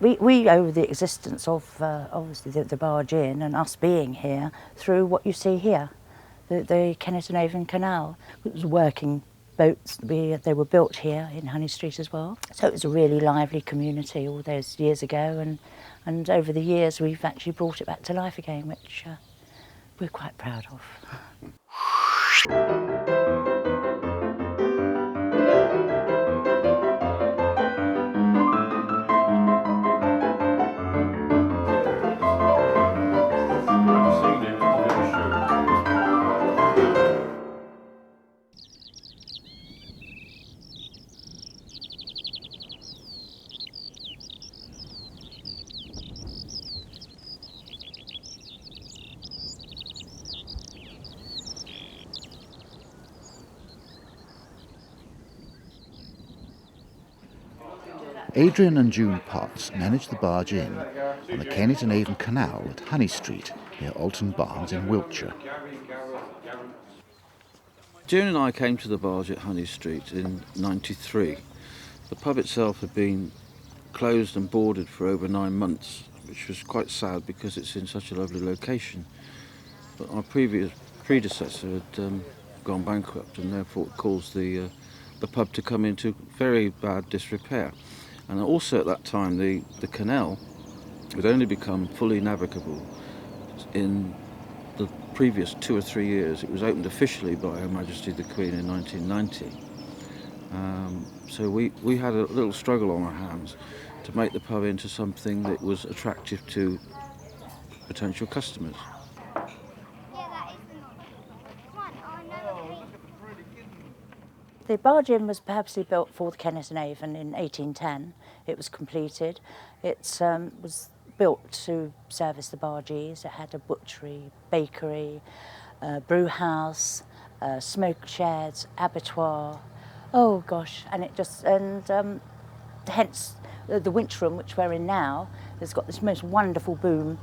We owe the existence of obviously the Barge Inn and us being here through what you see here, the Kennet and Avon canal. It was working boats. They were built here in Honey Street as well. So it was a really lively community all those years ago, and over the years we've actually brought it back to life again, which we're quite proud of. Adrian and June Potts manage the Barge Inn on the Kennet and Avon Canal at Honey Street near Alton Barnes in Wiltshire. June and I came to the Barge at Honey Street in '93. The pub itself had been closed and boarded for over 9 months, which was quite sad because it's in such a lovely location. But our previous predecessor had gone bankrupt, and therefore it caused the pub to come into very bad disrepair. And also at that time the canal had only become fully navigable in the previous 2 or 3 years. It was opened officially by Her Majesty the Queen in 1990. So we had a little struggle on our hands to make the pub into something that was attractive to potential customers. The Barge Inn was purposely built for the Kennet and Avon in 1810. It was completed. It was built to service the bargees. It had a butchery, bakery, brew house, smoke sheds, abattoir. Oh gosh, and it just, and hence the winch room, which we're in now, has got this most wonderful boom,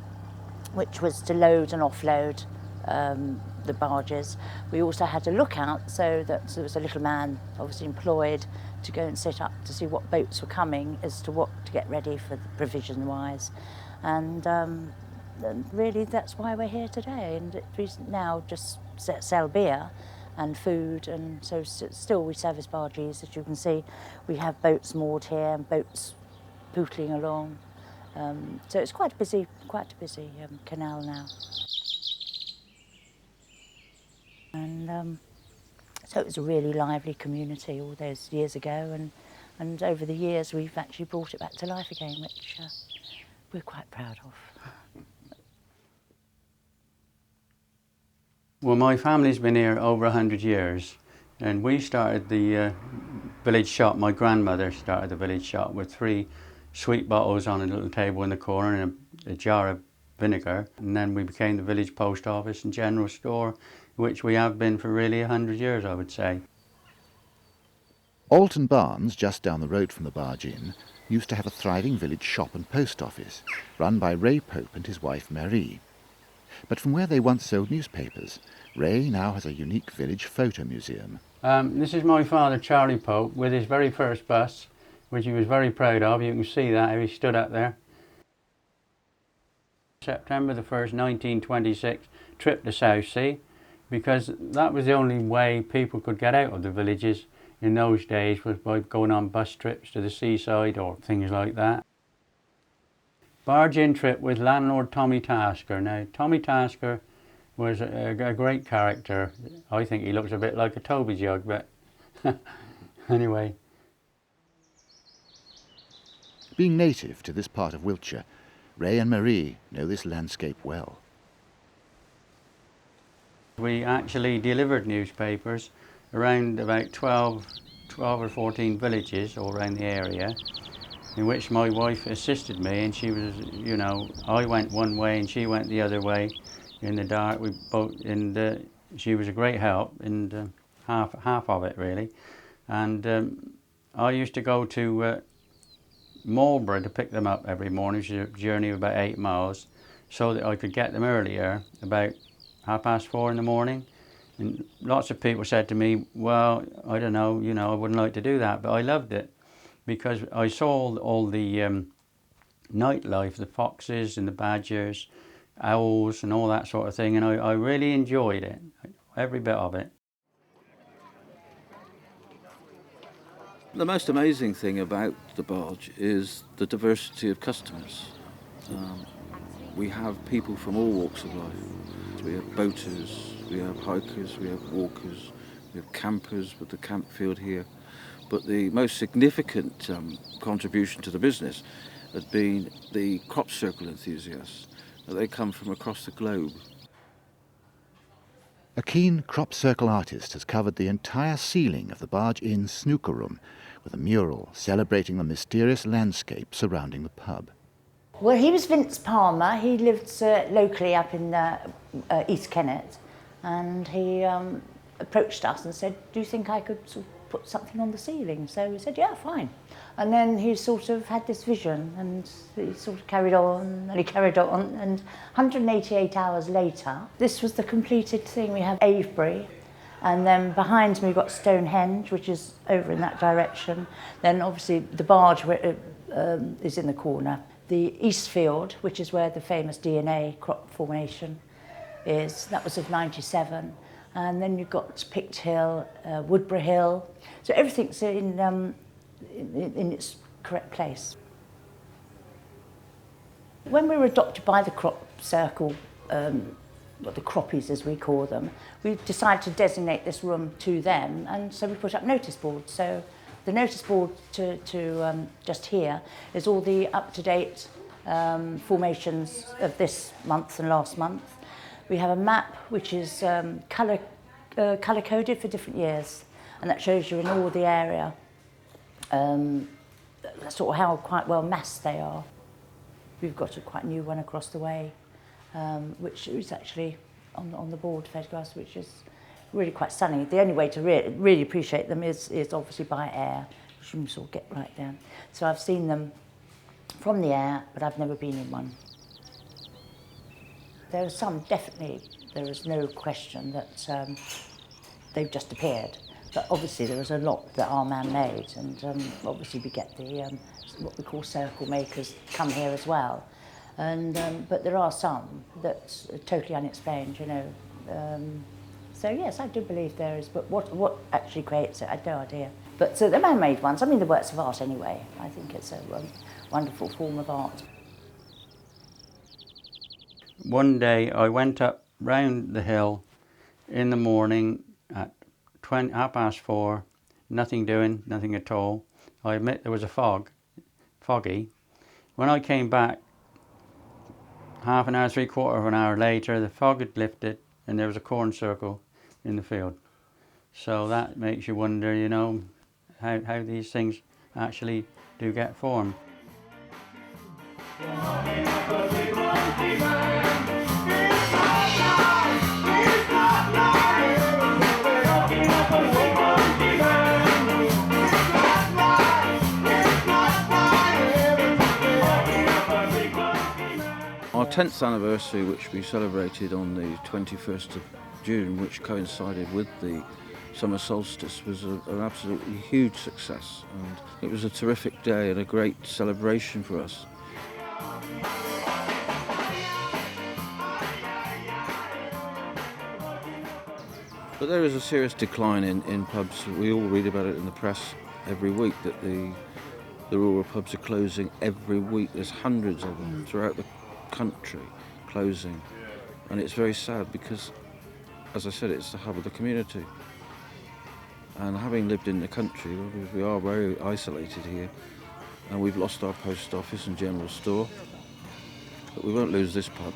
which was to load and offload the barges. We also had a lookout, so that there was a little man obviously employed to go and sit up to see what boats were coming, as to what to get ready for the provision wise, and really that's why we're here today. And we now just sell beer and food, and so still we service bargees. As you can see, we have boats moored here and boats pootling along, so it's quite a busy canal now. And so it was a really lively community all those years ago, and over the years we've actually brought it back to life again, which we're quite proud of. Well, my family's been here over 100 years, and we started the village shop. My grandmother started the village shop with 3 sweet bottles on a little table in the corner and a jar of vinegar, and then we became the village post office and general store, which we have been for really 100 years, I would say. Alton Barnes, just down the road from the Barge Inn, used to have a thriving village shop and post office, run by Ray Pope and his wife Marie. But from where they once sold newspapers, Ray now has a unique village photo museum. This is my father, Charlie Pope, with his very first bus, which he was very proud of. You can see that, he stood up there. September the 1st, 1926, trip to Southsea, because that was the only way people could get out of the villages in those days, was by going on bus trips to the seaside or things like that. Barge Inn trip with landlord Tommy Tasker. Now, Tommy Tasker was a great character. I think he looks a bit like a Toby jug, but anyway. Being native to this part of Wiltshire, Ray and Marie know this landscape well. We actually delivered newspapers around about 12 or 14 villages all around the area, in which my wife assisted me, and she was, you know, I went one way and she went the other way in the dark. We both, and she was a great help, and half of it really. And I used to go to Marlborough to pick them up every morning, which is a journey of about 8 miles, so that I could get them earlier, about 4:30 in the morning. And lots of people said to me, well, I don't know, you know, I wouldn't like to do that, but I loved it, because I saw all the nightlife, the foxes and the badgers, owls and all that sort of thing, and I really enjoyed it, every bit of it. The most amazing thing about the barge is the diversity of customers. We have people from all walks of life. We have boaters, we have hikers, we have walkers, we have campers with the camp field here. But the most significant contribution to the business has been the crop circle enthusiasts. They come from across the globe. A keen crop circle artist has covered the entire ceiling of the Barge Inn snooker room with a mural celebrating the mysterious landscape surrounding the pub. Well, he was Vince Palmer. He lived locally up in East Kennet, and he approached us and said, do you think I could sort of put something on the ceiling? So we said, yeah, fine. And then he sort of had this vision, and he sort of carried on, and he carried on, and 188 hours later, this was the completed thing. We have Avebury, and then behind me we've got Stonehenge, which is over in that direction. Then obviously the barge is in the corner. The Eastfield, which is where the famous DNA crop formation is, that was of 97. And then you've got Pict Hill, Woodbury Hill. So everything's in its correct place. When we were adopted by the crop circle, the croppies as we call them, we decided to designate this room to them, and so we put up notice boards. So the notice board to just here is all the up-to-date formations of this month and last month. We have a map which is colour-coded for different years, and that shows you in all the area sort of how quite well massed they are. We've got a quite new one across the way, which is actually on the board photographs, which is really quite stunning. The only way to really appreciate them is obviously by air, which you can sort of get right down. So I've seen them from the air, but I've never been in one. There are some, definitely, there is no question that they've just appeared. But obviously there is a lot that are man-made, and obviously we get the what we call circle makers come here as well. And but there are some that's totally unexplained, you know. So yes, I do believe there is, but what actually creates it, I have no idea. But the man-made ones, I mean, the works of art anyway. I think it's a wonderful form of art. One day I went up round the hill in the morning at 4:20, nothing doing, nothing at all. I admit there was a foggy. When I came back, half an hour, 3/4 of an hour later, the fog had lifted and there was a corn circle in the field. So that makes you wonder, you know, how these things actually do get formed. Our 10th anniversary, which we celebrated on the 21st of June, which coincided with the summer solstice, was an absolutely huge success, and it was a terrific day and a great celebration for us. But there is a serious decline in pubs. We all read about it in the press every week, that the rural pubs are closing every week. There's hundreds of them throughout the country closing, and it's very sad because, as I said, it's the hub of the community. And having lived in the country, we are very isolated here, and we've lost our post office and general store, but we won't lose this pub.